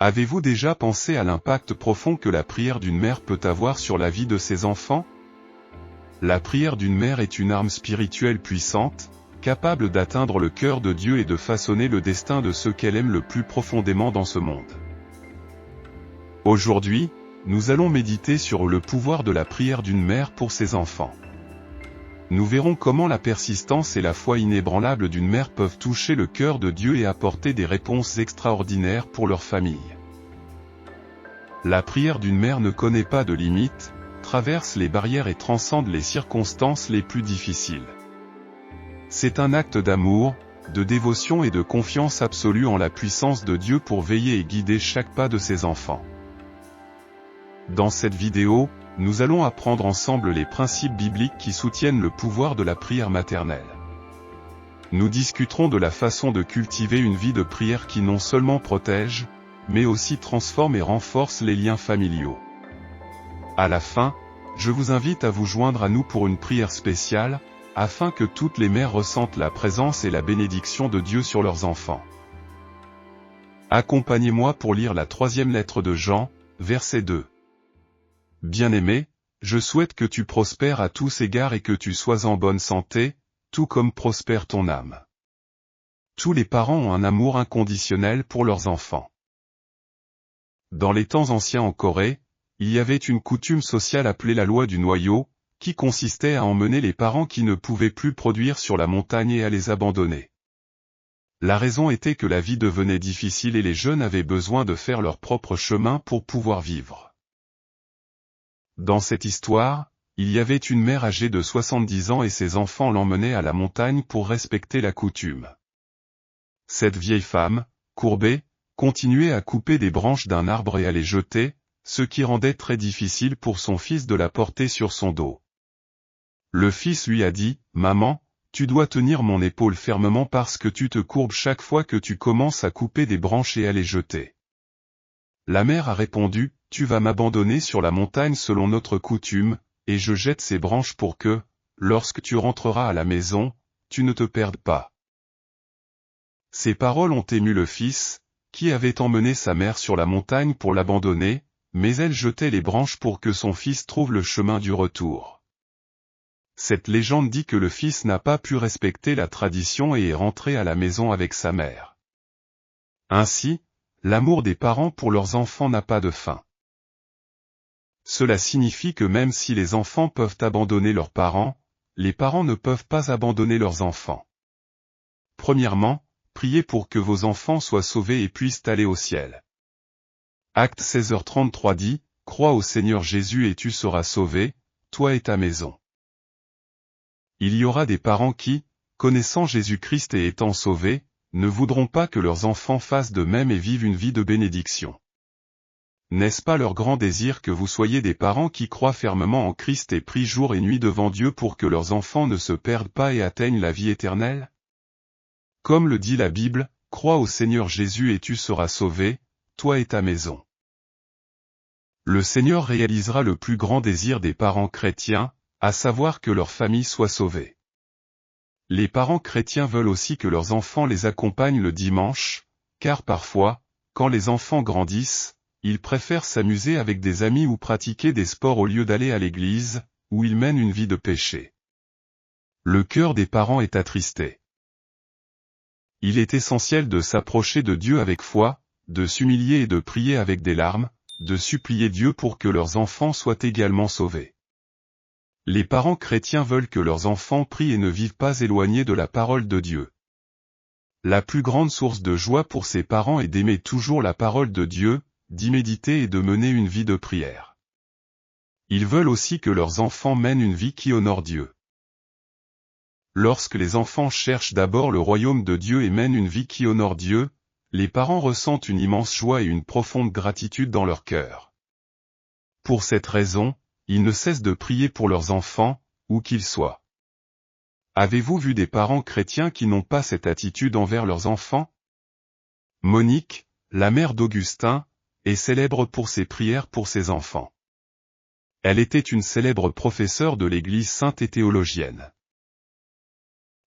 Avez-vous déjà pensé à l'impact profond que la prière d'une mère peut avoir sur la vie de ses enfants? La prière d'une mère est une arme spirituelle puissante, capable d'atteindre le cœur de Dieu et de façonner le destin de ceux qu'elle aime le plus profondément dans ce monde. Aujourd'hui, nous allons méditer sur le pouvoir de la prière d'une mère pour ses enfants. Nous verrons comment la persistance et la foi inébranlable d'une mère peuvent toucher le cœur de Dieu et apporter des réponses extraordinaires pour leur famille. La prière d'une mère ne connaît pas de limites, traverse les barrières et transcende les circonstances les plus difficiles. C'est un acte d'amour, de dévotion et de confiance absolue en la puissance de Dieu pour veiller et guider chaque pas de ses enfants. Dans cette vidéo, nous allons apprendre ensemble les principes bibliques qui soutiennent le pouvoir de la prière maternelle. Nous discuterons de la façon de cultiver une vie de prière qui non seulement protège, mais aussi transforme et renforce les liens familiaux. À la fin, je vous invite à vous joindre à nous pour une prière spéciale, afin que toutes les mères ressentent la présence et la bénédiction de Dieu sur leurs enfants. Accompagnez-moi pour lire la 3e lettre de Jean, verset 2. Bien-aimé, je souhaite que tu prospères à tous égards et que tu sois en bonne santé, tout comme prospère ton âme. Tous les parents ont un amour inconditionnel pour leurs enfants. Dans les temps anciens en Corée, il y avait une coutume sociale appelée la loi du noyau, qui consistait à emmener les parents qui ne pouvaient plus produire sur la montagne et à les abandonner. La raison était que la vie devenait difficile et les jeunes avaient besoin de faire leur propre chemin pour pouvoir vivre. Dans cette histoire, il y avait une mère âgée de 70 ans et ses enfants l'emmenaient à la montagne pour respecter la coutume. Cette vieille femme, courbée, continuait à couper des branches d'un arbre et à les jeter, ce qui rendait très difficile pour son fils de la porter sur son dos. Le fils lui a dit, « Maman, tu dois tenir mon épaule fermement parce que tu te courbes chaque fois que tu commences à couper des branches et à les jeter. » La mère a répondu, « Tu vas m'abandonner sur la montagne selon notre coutume, et je jette ces branches pour que, lorsque tu rentreras à la maison, tu ne te perdes pas. » Ces paroles ont ému le fils, qui avait emmené sa mère sur la montagne pour l'abandonner, mais elle jetait les branches pour que son fils trouve le chemin du retour. Cette légende dit que le fils n'a pas pu respecter la tradition et est rentré à la maison avec sa mère. Ainsi, l'amour des parents pour leurs enfants n'a pas de fin. Cela signifie que même si les enfants peuvent abandonner leurs parents, les parents ne peuvent pas abandonner leurs enfants. Premièrement, priez pour que vos enfants soient sauvés et puissent aller au ciel. Acte 16h33 dit, « Crois au Seigneur Jésus et tu seras sauvé, toi et ta maison. » Il y aura des parents qui, connaissant Jésus-Christ et étant sauvés, ne voudront pas que leurs enfants fassent de même et vivent une vie de bénédiction. N'est-ce pas leur grand désir que vous soyez des parents qui croient fermement en Christ et prient jour et nuit devant Dieu pour que leurs enfants ne se perdent pas et atteignent la vie éternelle? Comme le dit la Bible, « Crois au Seigneur Jésus et tu seras sauvé, toi et ta maison. » Le Seigneur réalisera le plus grand désir des parents chrétiens, à savoir que leur famille soit sauvée. Les parents chrétiens veulent aussi que leurs enfants les accompagnent le dimanche, car parfois, quand les enfants grandissent, ils préfèrent s'amuser avec des amis ou pratiquer des sports au lieu d'aller à l'église, où ils mènent une vie de péché. Le cœur des parents est attristé. Il est essentiel de s'approcher de Dieu avec foi, de s'humilier et de prier avec des larmes, de supplier Dieu pour que leurs enfants soient également sauvés. Les parents chrétiens veulent que leurs enfants prient et ne vivent pas éloignés de la parole de Dieu. La plus grande source de joie pour ces parents est d'aimer toujours la parole de Dieu, d'y méditer et de mener une vie de prière. Ils veulent aussi que leurs enfants mènent une vie qui honore Dieu. Lorsque les enfants cherchent d'abord le royaume de Dieu et mènent une vie qui honore Dieu, les parents ressentent une immense joie et une profonde gratitude dans leur cœur. Pour cette raison, ils ne cessent de prier pour leurs enfants, où qu'ils soient. Avez-vous vu des parents chrétiens qui n'ont pas cette attitude envers leurs enfants? Monique, la mère d'Augustin, est célèbre pour ses prières pour ses enfants. Elle était une célèbre professeure de l'Église sainte et théologienne.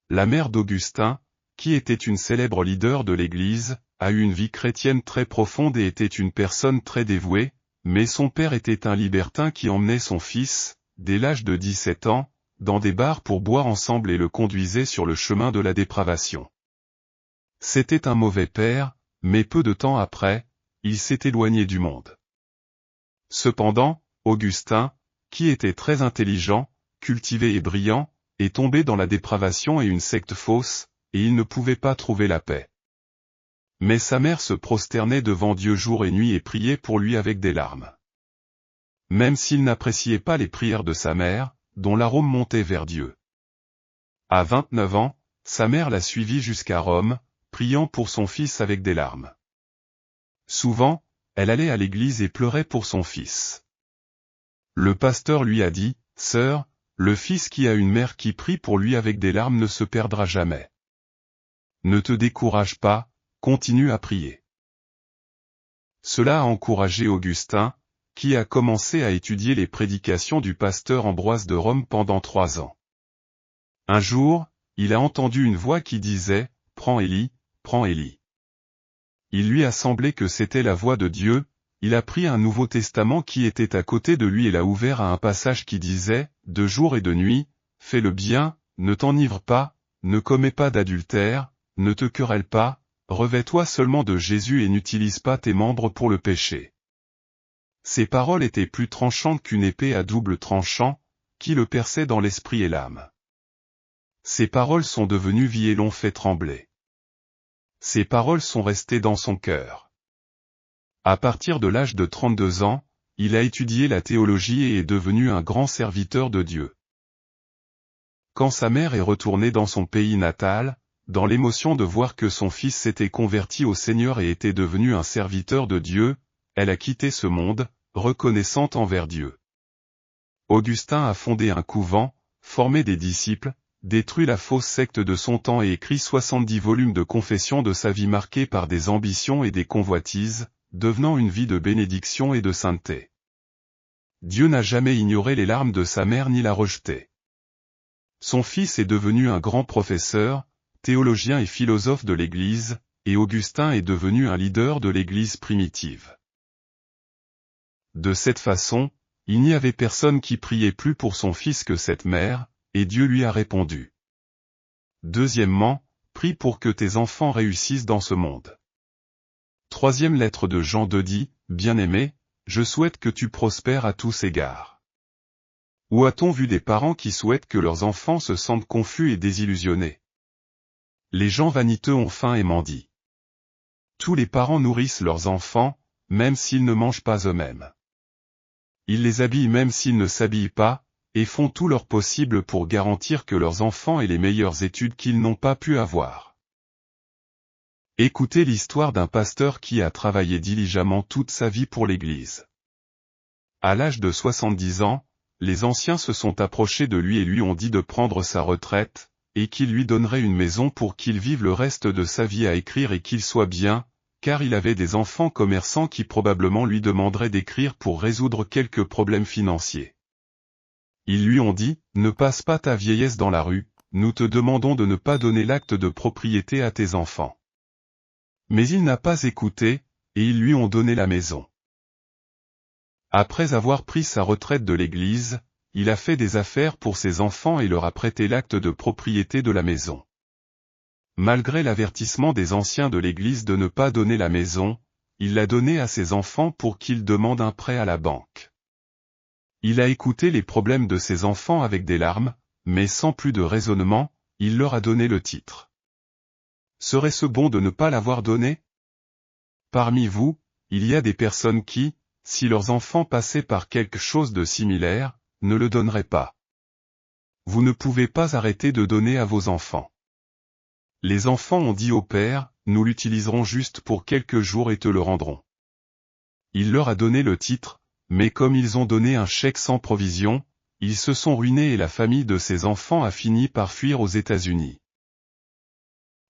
La mère d'Augustin, qui était une célèbre leader de l'Église, a eu une vie chrétienne très profonde et était une personne très dévouée, mais son père était un libertin qui emmenait son fils, dès l'âge de 17 ans, dans des bars pour boire ensemble et le conduisait sur le chemin de la dépravation. C'était un mauvais père, mais peu de temps après, il s'est éloigné du monde. Cependant, Augustin, qui était très intelligent, cultivé et brillant, est tombé dans la dépravation et une secte fausse, et il ne pouvait pas trouver la paix. Mais sa mère se prosternait devant Dieu jour et nuit et priait pour lui avec des larmes. Même s'il n'appréciait pas les prières de sa mère, dont l'arôme montait vers Dieu. À 29 ans, sa mère l'a suivi jusqu'à Rome, priant pour son fils avec des larmes. Souvent, elle allait à l'église et pleurait pour son fils. Le pasteur lui a dit, « Sœur, le fils qui a une mère qui prie pour lui avec des larmes ne se perdra jamais. Ne te décourage pas, continue à prier. » Cela a encouragé Augustin, qui a commencé à étudier les prédications du pasteur Ambroise de Rome pendant 3 ans. Un jour, il a entendu une voix qui disait, « Prends Élie, prends Élie. » Il lui a semblé que c'était la voix de Dieu. Il a pris un Nouveau Testament qui était à côté de lui et l'a ouvert à un passage qui disait, « De jour et de nuit, fais le bien, ne t'enivre pas, ne commets pas d'adultère, ne te querelle pas, revêt-toi seulement de Jésus et n'utilise pas tes membres pour le péché. » Ces paroles étaient plus tranchantes qu'une épée à double tranchant, qui le perçait dans l'esprit et l'âme. Ces paroles sont devenues vie et l'ont fait trembler. Ces paroles sont restées dans son cœur. À partir de l'âge de 32 ans, il a étudié la théologie et est devenu un grand serviteur de Dieu. Quand sa mère est retournée dans son pays natal, dans l'émotion de voir que son fils s'était converti au Seigneur et était devenu un serviteur de Dieu, elle a quitté ce monde, reconnaissante envers Dieu. Augustin a fondé un couvent, formé des disciples, détruit la fausse secte de son temps et écrit 70 volumes de confession de sa vie marquée par des ambitions et des convoitises, devenant une vie de bénédiction et de sainteté. Dieu n'a jamais ignoré les larmes de sa mère ni l'a rejeté. Son fils est devenu un grand professeur, théologien et philosophe de l'Église, et Augustin est devenu un leader de l'Église primitive. De cette façon, il n'y avait personne qui priait plus pour son fils que cette mère, et Dieu lui a répondu. Deuxièmement, prie pour que tes enfants réussissent dans ce monde. Troisième lettre de Jean 2 dit, « Bien-aimé, je souhaite que tu prospères à tous égards. » Où a-t-on vu des parents qui souhaitent que leurs enfants se sentent confus et désillusionnés? Les gens vaniteux ont faim et mendient. Tous les parents nourrissent leurs enfants, même s'ils ne mangent pas eux-mêmes. Ils les habillent même s'ils ne s'habillent pas, et font tout leur possible pour garantir que leurs enfants aient les meilleures études qu'ils n'ont pas pu avoir. Écoutez l'histoire d'un pasteur qui a travaillé diligemment toute sa vie pour l'Église. À l'âge de 70 ans, les anciens se sont approchés de lui et lui ont dit de prendre sa retraite, et qu'il lui donnerait une maison pour qu'il vive le reste de sa vie à écrire et qu'il soit bien, car il avait des enfants commerçants qui probablement lui demanderaient d'écrire pour résoudre quelques problèmes financiers. Ils lui ont dit, « Ne passe pas ta vieillesse dans la rue, nous te demandons de ne pas donner l'acte de propriété à tes enfants. » Mais il n'a pas écouté, et ils lui ont donné la maison. Après avoir pris sa retraite de l'Église, il a fait des affaires pour ses enfants et leur a prêté l'acte de propriété de la maison. Malgré l'avertissement des anciens de l'Église de ne pas donner la maison, il l'a donnée à ses enfants pour qu'ils demandent un prêt à la banque. Il a écouté les problèmes de ses enfants avec des larmes, mais sans plus de raisonnement, il leur a donné le titre. Serait-ce bon de ne pas l'avoir donné? Parmi vous, il y a des personnes qui, si leurs enfants passaient par quelque chose de similaire, ne le donneraient pas. Vous ne pouvez pas arrêter de donner à vos enfants. Les enfants ont dit au père, nous l'utiliserons juste pour quelques jours et te le rendrons. Il leur a donné le titre, mais comme ils ont donné un chèque sans provision, ils se sont ruinés et la famille de ces enfants a fini par fuir aux États-Unis.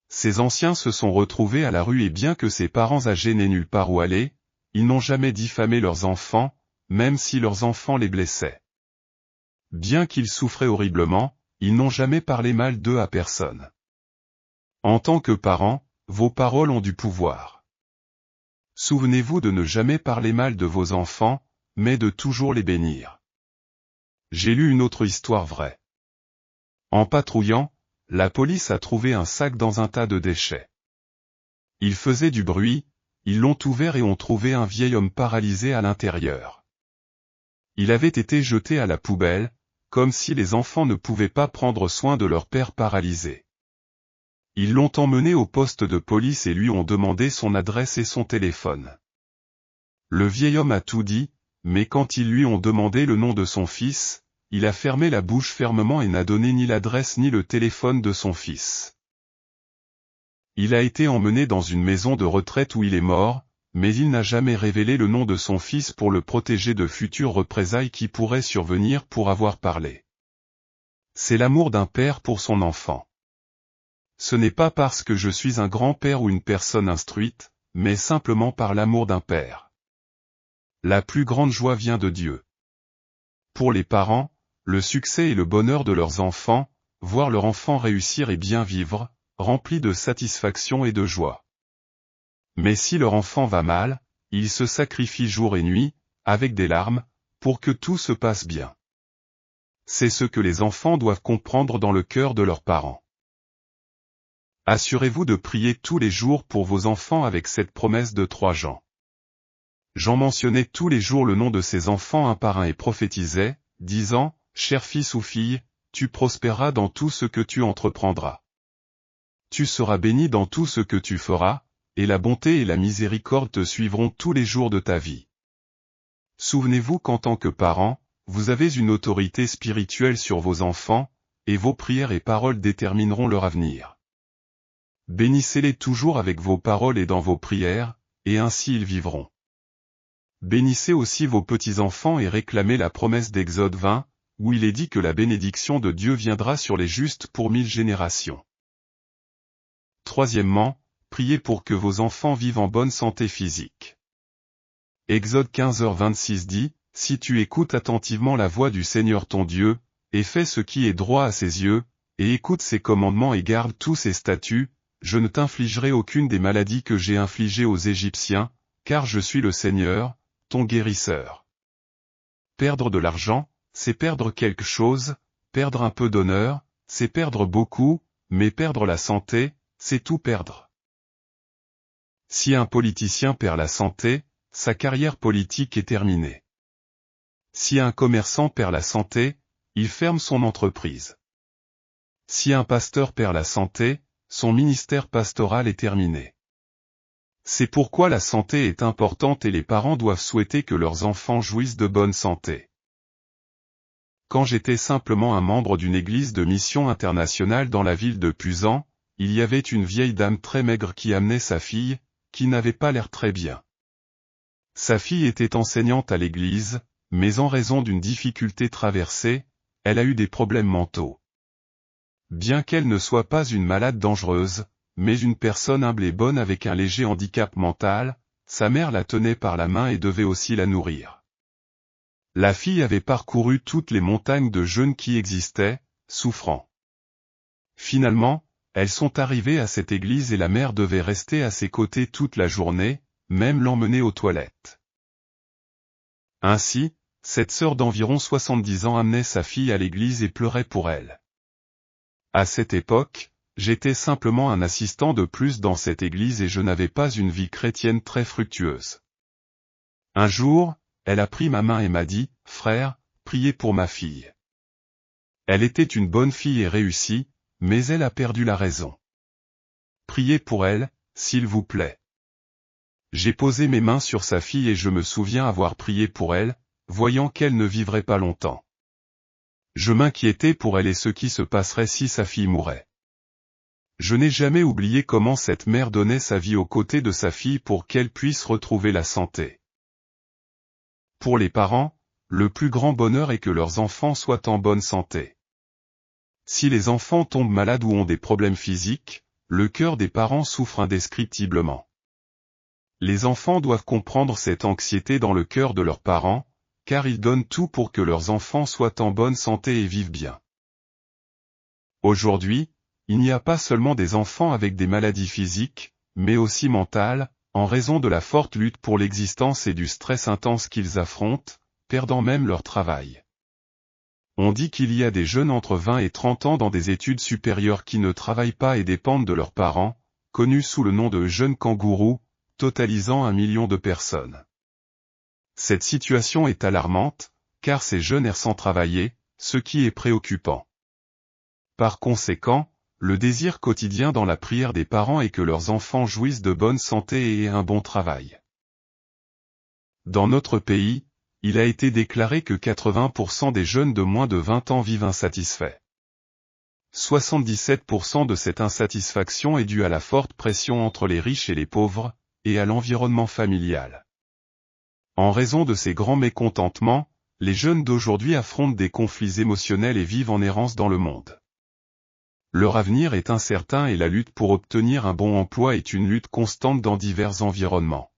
Ces anciens se sont retrouvés à la rue et bien que ses parents âgés n'aient nulle part où aller, ils n'ont jamais diffamé leurs enfants, même si leurs enfants les blessaient. Bien qu'ils souffraient horriblement, ils n'ont jamais parlé mal d'eux à personne. En tant que parents, vos paroles ont du pouvoir. Souvenez-vous de ne jamais parler mal de vos enfants, mais de toujours les bénir. J'ai lu une autre histoire vraie. En patrouillant, la police a trouvé un sac dans un tas de déchets. Il faisait du bruit, ils l'ont ouvert et ont trouvé un vieil homme paralysé à l'intérieur. Il avait été jeté à la poubelle, comme si les enfants ne pouvaient pas prendre soin de leur père paralysé. Ils l'ont emmené au poste de police et lui ont demandé son adresse et son téléphone. Le vieil homme a tout dit, mais quand ils lui ont demandé le nom de son fils, il a fermé la bouche fermement et n'a donné ni l'adresse ni le téléphone de son fils. Il a été emmené dans une maison de retraite où il est mort, mais il n'a jamais révélé le nom de son fils pour le protéger de futures représailles qui pourraient survenir pour avoir parlé. C'est l'amour d'un père pour son enfant. Ce n'est pas parce que je suis un grand-père ou une personne instruite, mais simplement par l'amour d'un père. La plus grande joie vient de Dieu. Pour les parents, le succès et le bonheur de leurs enfants, voir leur enfant réussir et bien vivre, rempli de satisfaction et de joie. Mais si leur enfant va mal, ils se sacrifient jour et nuit, avec des larmes, pour que tout se passe bien. C'est ce que les enfants doivent comprendre dans le cœur de leurs parents. Assurez-vous de prier tous les jours pour vos enfants avec cette promesse de 3 Jean. Jean mentionnait tous les jours le nom de ses enfants un par un et prophétisait, disant, « Cher fils ou fille, tu prospéreras dans tout ce que tu entreprendras. Tu seras béni dans tout ce que tu feras, et la bonté et la miséricorde te suivront tous les jours de ta vie. » Souvenez-vous qu'en tant que parents, vous avez une autorité spirituelle sur vos enfants, et vos prières et paroles détermineront leur avenir. Bénissez-les toujours avec vos paroles et dans vos prières, et ainsi ils vivront. Bénissez aussi vos petits-enfants et réclamez la promesse d'Exode 20, où il est dit que la bénédiction de Dieu viendra sur les justes pour 1000 générations. Troisièmement, priez pour que vos enfants vivent en bonne santé physique. Exode 15h26 dit, « Si tu écoutes attentivement la voix du Seigneur ton Dieu, et fais ce qui est droit à ses yeux, et écoute ses commandements et garde tous ses statuts, je ne t'infligerai aucune des maladies que j'ai infligées aux Égyptiens, car je suis le Seigneur, ton guérisseur. » Perdre de l'argent, c'est perdre quelque chose, perdre un peu d'honneur, c'est perdre beaucoup, mais perdre la santé, c'est tout perdre. Si un politicien perd la santé, sa carrière politique est terminée. Si un commerçant perd la santé, il ferme son entreprise. Si un pasteur perd la santé, son ministère pastoral est terminé. C'est pourquoi la santé est importante et les parents doivent souhaiter que leurs enfants jouissent de bonne santé. Quand j'étais simplement un membre d'une église de mission internationale dans la ville de Pusan, il y avait une vieille dame très maigre qui amenait sa fille, qui n'avait pas l'air très bien. Sa fille était enseignante à l'église, mais en raison d'une difficulté traversée, elle a eu des problèmes mentaux. Bien qu'elle ne soit pas une malade dangereuse, mais une personne humble et bonne avec un léger handicap mental, sa mère la tenait par la main et devait aussi la nourrir. La fille avait parcouru toutes les montagnes de jeûne qui existaient, souffrant. Finalement, elles sont arrivées à cette église et la mère devait rester à ses côtés toute la journée, même l'emmener aux toilettes. Ainsi, cette sœur d'environ 70 ans amenait sa fille à l'église et pleurait pour elle. À cette époque, j'étais simplement un assistant de plus dans cette église et je n'avais pas une vie chrétienne très fructueuse. Un jour, elle a pris ma main et m'a dit, « Frère, priez pour ma fille. Elle était une bonne fille et réussie, mais elle a perdu la raison. Priez pour elle, s'il vous plaît. » J'ai posé mes mains sur sa fille et je me souviens avoir prié pour elle, voyant qu'elle ne vivrait pas longtemps. Je m'inquiétais pour elle et ce qui se passerait si sa fille mourait. Je n'ai jamais oublié comment cette mère donnait sa vie aux côtés de sa fille pour qu'elle puisse retrouver la santé. Pour les parents, le plus grand bonheur est que leurs enfants soient en bonne santé. Si les enfants tombent malades ou ont des problèmes physiques, le cœur des parents souffre indescriptiblement. Les enfants doivent comprendre cette anxiété dans le cœur de leurs parents, car ils donnent tout pour que leurs enfants soient en bonne santé et vivent bien. Aujourd'hui, il n'y a pas seulement des enfants avec des maladies physiques, mais aussi mentales, en raison de la forte lutte pour l'existence et du stress intense qu'ils affrontent, perdant même leur travail. On dit qu'il y a des jeunes entre 20 et 30 ans dans des études supérieures qui ne travaillent pas et dépendent de leurs parents, connus sous le nom de jeunes kangourous, totalisant 1 million de personnes. Cette situation est alarmante, car ces jeunes errent sans travailler, ce qui est préoccupant. Par conséquent, le désir quotidien dans la prière des parents est que leurs enfants jouissent de bonne santé et aient un bon travail. Dans notre pays, il a été déclaré que 80% des jeunes de moins de 20 ans vivent insatisfaits. 77% de cette insatisfaction est due à la forte pression entre les riches et les pauvres, et à l'environnement familial. En raison de ces grands mécontentements, les jeunes d'aujourd'hui affrontent des conflits émotionnels et vivent en errance dans le monde. Leur avenir est incertain et la lutte pour obtenir un bon emploi est une lutte constante dans divers environnements.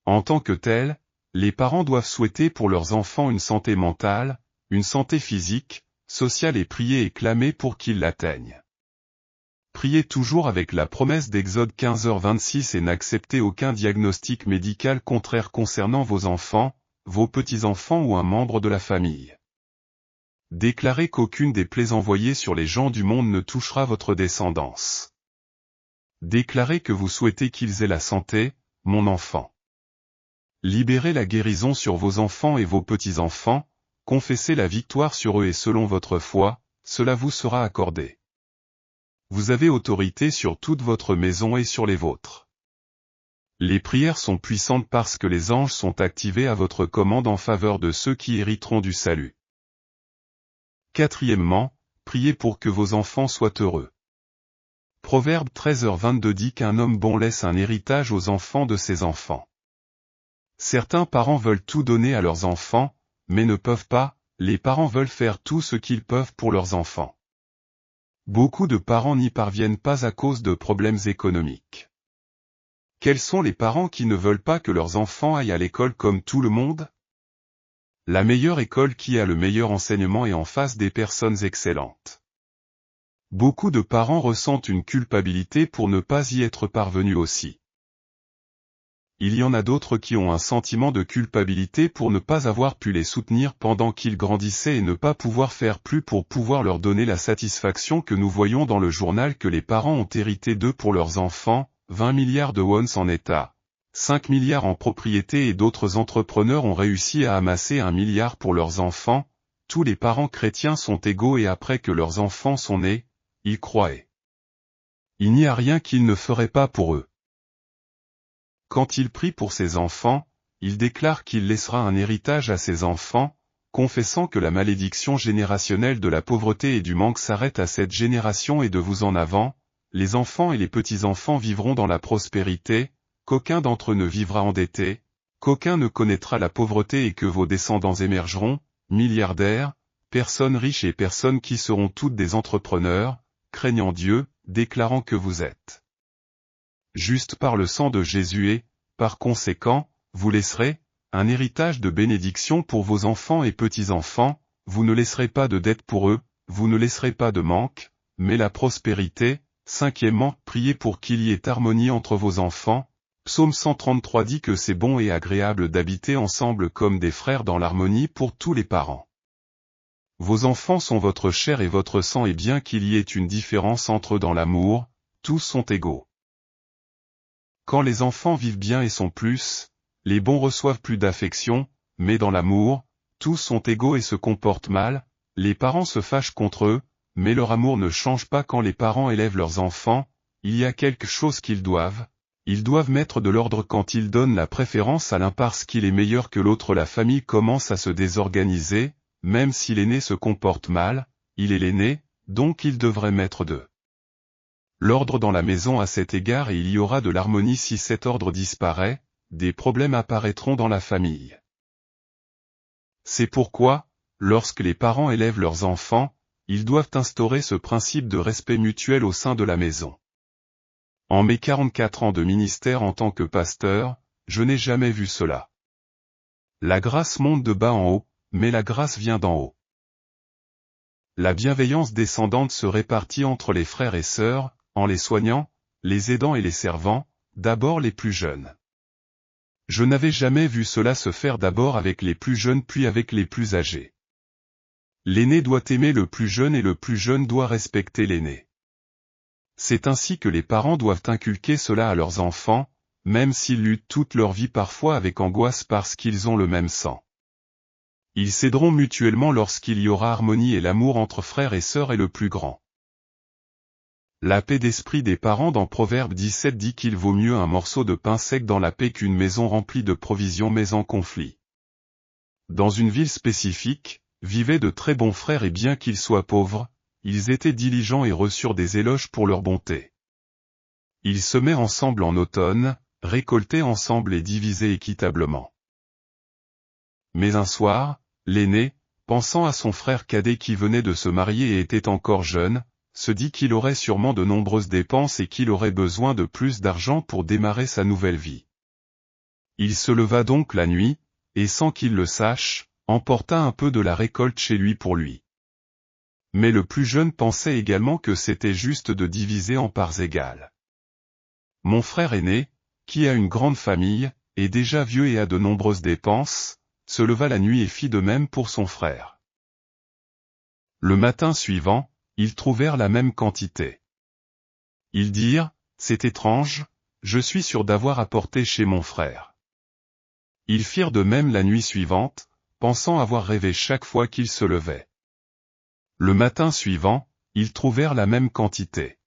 En tant que tels, les parents doivent souhaiter pour leurs enfants une santé mentale, une santé physique, sociale et prier et clamer pour qu'ils l'atteignent. Priez toujours avec la promesse d'Exode 15h26 et n'acceptez aucun diagnostic médical contraire concernant vos enfants, vos petits-enfants ou un membre de la famille. Déclarez qu'aucune des plaies envoyées sur les gens du monde ne touchera votre descendance. Déclarez que vous souhaitez qu'ils aient la santé, mon enfant. Libérez la guérison sur vos enfants et vos petits-enfants, confessez la victoire sur eux et selon votre foi, cela vous sera accordé. Vous avez autorité sur toute votre maison et sur les vôtres. Les prières sont puissantes parce que les anges sont activés à votre commande en faveur de ceux qui hériteront du salut. Quatrièmement, priez pour que vos enfants soient heureux. Proverbe 13h22 dit qu'un homme bon laisse un héritage aux enfants de ses enfants. Certains parents veulent tout donner à leurs enfants, mais ne peuvent pas, les parents veulent faire tout ce qu'ils peuvent pour leurs enfants. Beaucoup de parents n'y parviennent pas à cause de problèmes économiques. Quels sont les parents qui ne veulent pas que leurs enfants aillent à l'école comme tout le monde? La meilleure école qui a le meilleur enseignement est en face des personnes excellentes. Beaucoup de parents ressentent une culpabilité pour ne pas y être parvenus aussi. Il y en a d'autres qui ont un sentiment de culpabilité pour ne pas avoir pu les soutenir pendant qu'ils grandissaient et ne pas pouvoir faire plus pour pouvoir leur donner la satisfaction que nous voyons dans le journal que les parents ont hérité d'eux pour leurs enfants, 20 milliards de wons en état, 5 milliards en propriété et d'autres entrepreneurs ont réussi à amasser 1 milliard pour leurs enfants. Tous les parents chrétiens sont égaux et après que leurs enfants sont nés, ils croient. Il n'y a rien qu'ils ne feraient pas pour eux. Quand il prie pour ses enfants, il déclare qu'il laissera un héritage à ses enfants, confessant que la malédiction générationnelle de la pauvreté et du manque s'arrête à cette génération et de vous en avant, les enfants et les petits-enfants vivront dans la prospérité, qu'aucun d'entre eux ne vivra endetté, qu'aucun ne connaîtra la pauvreté et que vos descendants émergeront, milliardaires, personnes riches et personnes qui seront toutes des entrepreneurs, craignant Dieu, déclarant que vous êtes juste par le sang de Jésus et, par conséquent, vous laisserez un héritage de bénédiction pour vos enfants et petits-enfants, vous ne laisserez pas de dette pour eux, vous ne laisserez pas de manque, mais la prospérité. Cinquièmement, priez pour qu'il y ait harmonie entre vos enfants. Psaume 133 dit que c'est bon et agréable d'habiter ensemble comme des frères dans l'harmonie pour tous les parents. Vos enfants sont votre chair et votre sang et bien qu'il y ait une différence entre eux dans l'amour, tous sont égaux. Quand les enfants vivent bien et sont plus, les bons reçoivent plus d'affection, mais dans l'amour, tous sont égaux et se comportent mal, les parents se fâchent contre eux, mais leur amour ne change pas quand les parents élèvent leurs enfants, il y a quelque chose qu'ils doivent mettre de l'ordre quand ils donnent la préférence à l'un parce qu'il est meilleur que l'autre. La famille commence à se désorganiser, même si l'aîné se comporte mal, il est l'aîné, donc il devrait mettre de l'ordre dans la maison à cet égard et il y aura de l'harmonie. Si cet ordre disparaît, des problèmes apparaîtront dans la famille. C'est pourquoi, lorsque les parents élèvent leurs enfants, ils doivent instaurer ce principe de respect mutuel au sein de la maison. En mes 44 ans de ministère en tant que pasteur, je n'ai jamais vu cela. La grâce monte de bas en haut, mais la grâce vient d'en haut. La bienveillance descendante se répartit entre les frères et sœurs, en les soignant, les aidant et les servant, d'abord les plus jeunes. Je n'avais jamais vu cela se faire d'abord avec les plus jeunes puis avec les plus âgés. L'aîné doit aimer le plus jeune et le plus jeune doit respecter l'aîné. C'est ainsi que les parents doivent inculquer cela à leurs enfants, même s'ils luttent toute leur vie parfois avec angoisse parce qu'ils ont le même sang. Ils s'aideront mutuellement lorsqu'il y aura harmonie et l'amour entre frères et sœurs est le plus grand. La paix d'esprit des parents dans Proverbe 17 dit qu'il vaut mieux un morceau de pain sec dans la paix qu'une maison remplie de provisions mais en conflit. Dans une ville spécifique, vivaient de très bons frères et bien qu'ils soient pauvres, ils étaient diligents et reçurent des éloges pour leur bonté. Ils semaient ensemble en automne, récoltaient ensemble et divisaient équitablement. Mais un soir, l'aîné, pensant à son frère cadet qui venait de se marier et était encore jeune, se dit qu'il aurait sûrement de nombreuses dépenses et qu'il aurait besoin de plus d'argent pour démarrer sa nouvelle vie. Il se leva donc la nuit, et sans qu'il le sache, emporta un peu de la récolte chez lui pour lui. Mais le plus jeune pensait également que c'était juste de diviser en parts égales. Mon frère aîné, qui a une grande famille, est déjà vieux et a de nombreuses dépenses, se leva la nuit et fit de même pour son frère. Le matin suivant, ils trouvèrent la même quantité. Ils dirent, « C'est étrange, je suis sûr d'avoir apporté chez mon frère. » Ils firent de même la nuit suivante, pensant avoir rêvé chaque fois qu'ils se levaient. Le matin suivant, ils trouvèrent la même quantité.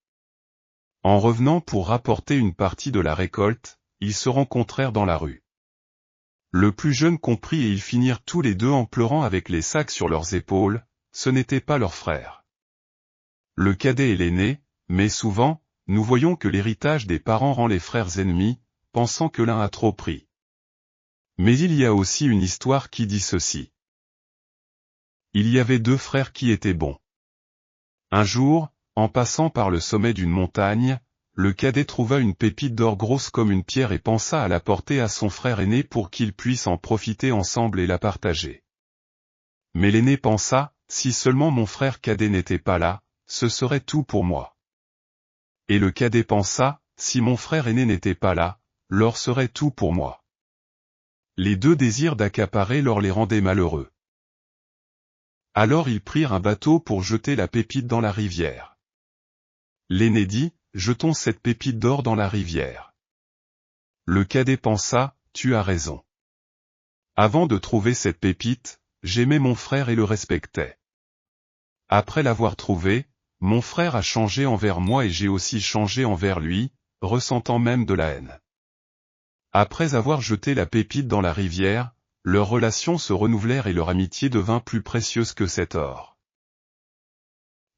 En revenant pour rapporter une partie de la récolte, ils se rencontrèrent dans la rue. Le plus jeune comprit et ils finirent tous les deux en pleurant avec les sacs sur leurs épaules, ce n'était pas leur frère. Le cadet est l'aîné, mais souvent, nous voyons que l'héritage des parents rend les frères ennemis, pensant que l'un a trop pris. Mais il y a aussi une histoire qui dit ceci. Il y avait deux frères qui étaient bons. Un jour, en passant par le sommet d'une montagne, le cadet trouva une pépite d'or grosse comme une pierre et pensa à la porter à son frère aîné pour qu'ils puissent en profiter ensemble et la partager. Mais l'aîné pensa, si seulement mon frère cadet n'était pas là, ce serait tout pour moi. Et le cadet pensa, si mon frère aîné n'était pas là, l'or serait tout pour moi. Les deux désirs d'accaparer l'or les rendaient malheureux. Alors ils prirent un bateau pour jeter la pépite dans la rivière. L'aîné dit, jetons cette pépite d'or dans la rivière. Le cadet pensa, tu as raison. Avant de trouver cette pépite, j'aimais mon frère et le respectais. Après l'avoir trouvé, mon frère a changé envers moi et j'ai aussi changé envers lui, ressentant même de la haine. Après avoir jeté la pépite dans la rivière, leurs relations se renouvelèrent et leur amitié devint plus précieuse que cet or.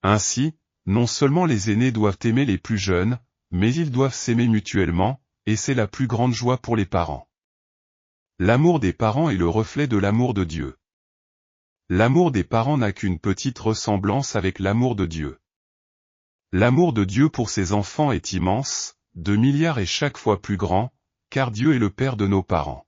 Ainsi, non seulement les aînés doivent aimer les plus jeunes, mais ils doivent s'aimer mutuellement, et c'est la plus grande joie pour les parents. L'amour des parents est le reflet de l'amour de Dieu. L'amour des parents n'a qu'une petite ressemblance avec l'amour de Dieu. L'amour de Dieu pour ses enfants est immense, 2 milliards et chaque fois plus grand, car Dieu est le Père de nos parents.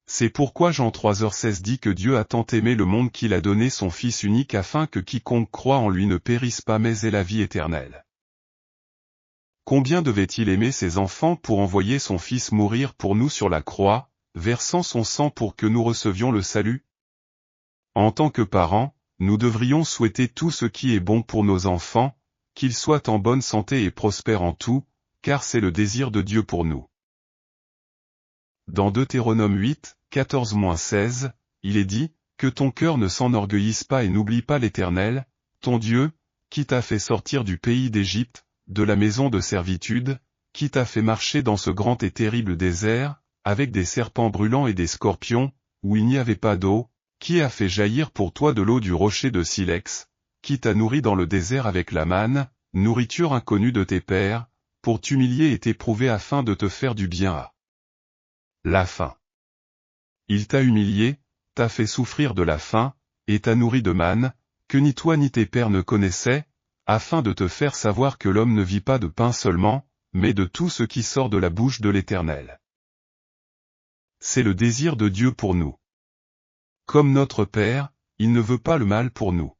C'est pourquoi Jean 3h16 dit que Dieu a tant aimé le monde qu'il a donné son Fils unique afin que quiconque croit en lui ne périsse pas mais ait la vie éternelle. Combien devait-il aimer ses enfants pour envoyer son Fils mourir pour nous sur la croix, versant son sang pour que nous recevions le salut? En tant que parents, nous devrions souhaiter tout ce qui est bon pour nos enfants, qu'ils soient en bonne santé et prospèrent en tout, car c'est le désir de Dieu pour nous. Dans Deutéronome 8, 14-16, il est dit, « Que ton cœur ne s'enorgueillisse pas et n'oublie pas l'Éternel, ton Dieu, qui t'a fait sortir du pays d'Égypte, de la maison de servitude, qui t'a fait marcher dans ce grand et terrible désert, avec des serpents brûlants et des scorpions, où il n'y avait pas d'eau, qui a fait jaillir pour toi de l'eau du rocher de silex, qui t'a nourri dans le désert avec la manne, nourriture inconnue de tes pères, pour t'humilier et t'éprouver afin de te faire du bien à la faim. Il t'a humilié, t'a fait souffrir de la faim, et t'a nourri de manne, que ni toi ni tes pères ne connaissaient, afin de te faire savoir que l'homme ne vit pas de pain seulement, mais de tout ce qui sort de la bouche de l'Éternel. » C'est le désir de Dieu pour nous. Comme notre Père, il ne veut pas le mal pour nous.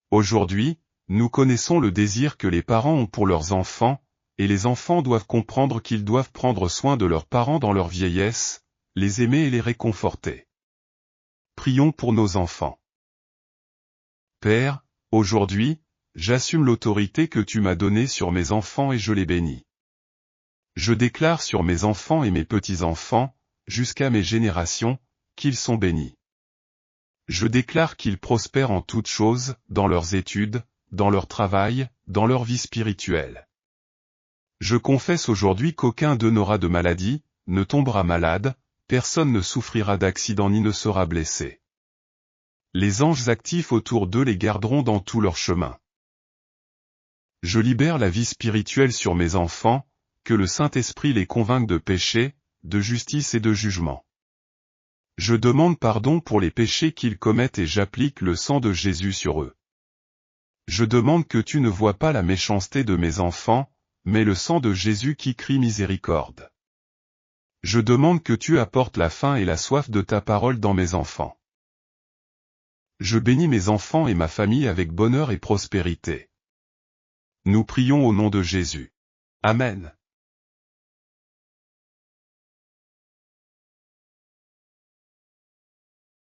Aujourd'hui, nous connaissons le désir que les parents ont pour leurs enfants, et les enfants doivent comprendre qu'ils doivent prendre soin de leurs parents dans leur vieillesse, les aimer et les réconforter. Prions pour nos enfants. Père, aujourd'hui, j'assume l'autorité que tu m'as donnée sur mes enfants et je les bénis. Je déclare sur mes enfants et mes petits-enfants, jusqu'à mes générations, qu'ils sont bénis. Je déclare qu'ils prospèrent en toutes choses, dans leurs études, dans leur travail, dans leur vie spirituelle. Je confesse aujourd'hui qu'aucun d'eux n'aura de maladie, ne tombera malade, personne ne souffrira d'accident ni ne sera blessé. Les anges actifs autour d'eux les garderont dans tout leur chemin. Je libère la vie spirituelle sur mes enfants, que le Saint-Esprit les convainque de péché, de justice et de jugement. Je demande pardon pour les péchés qu'ils commettent et j'applique le sang de Jésus sur eux. Je demande que tu ne vois pas la méchanceté de mes enfants, mais le sang de Jésus qui crie miséricorde. Je demande que tu apportes la faim et la soif de ta parole dans mes enfants. Je bénis mes enfants et ma famille avec bonheur et prospérité. Nous prions au nom de Jésus. Amen.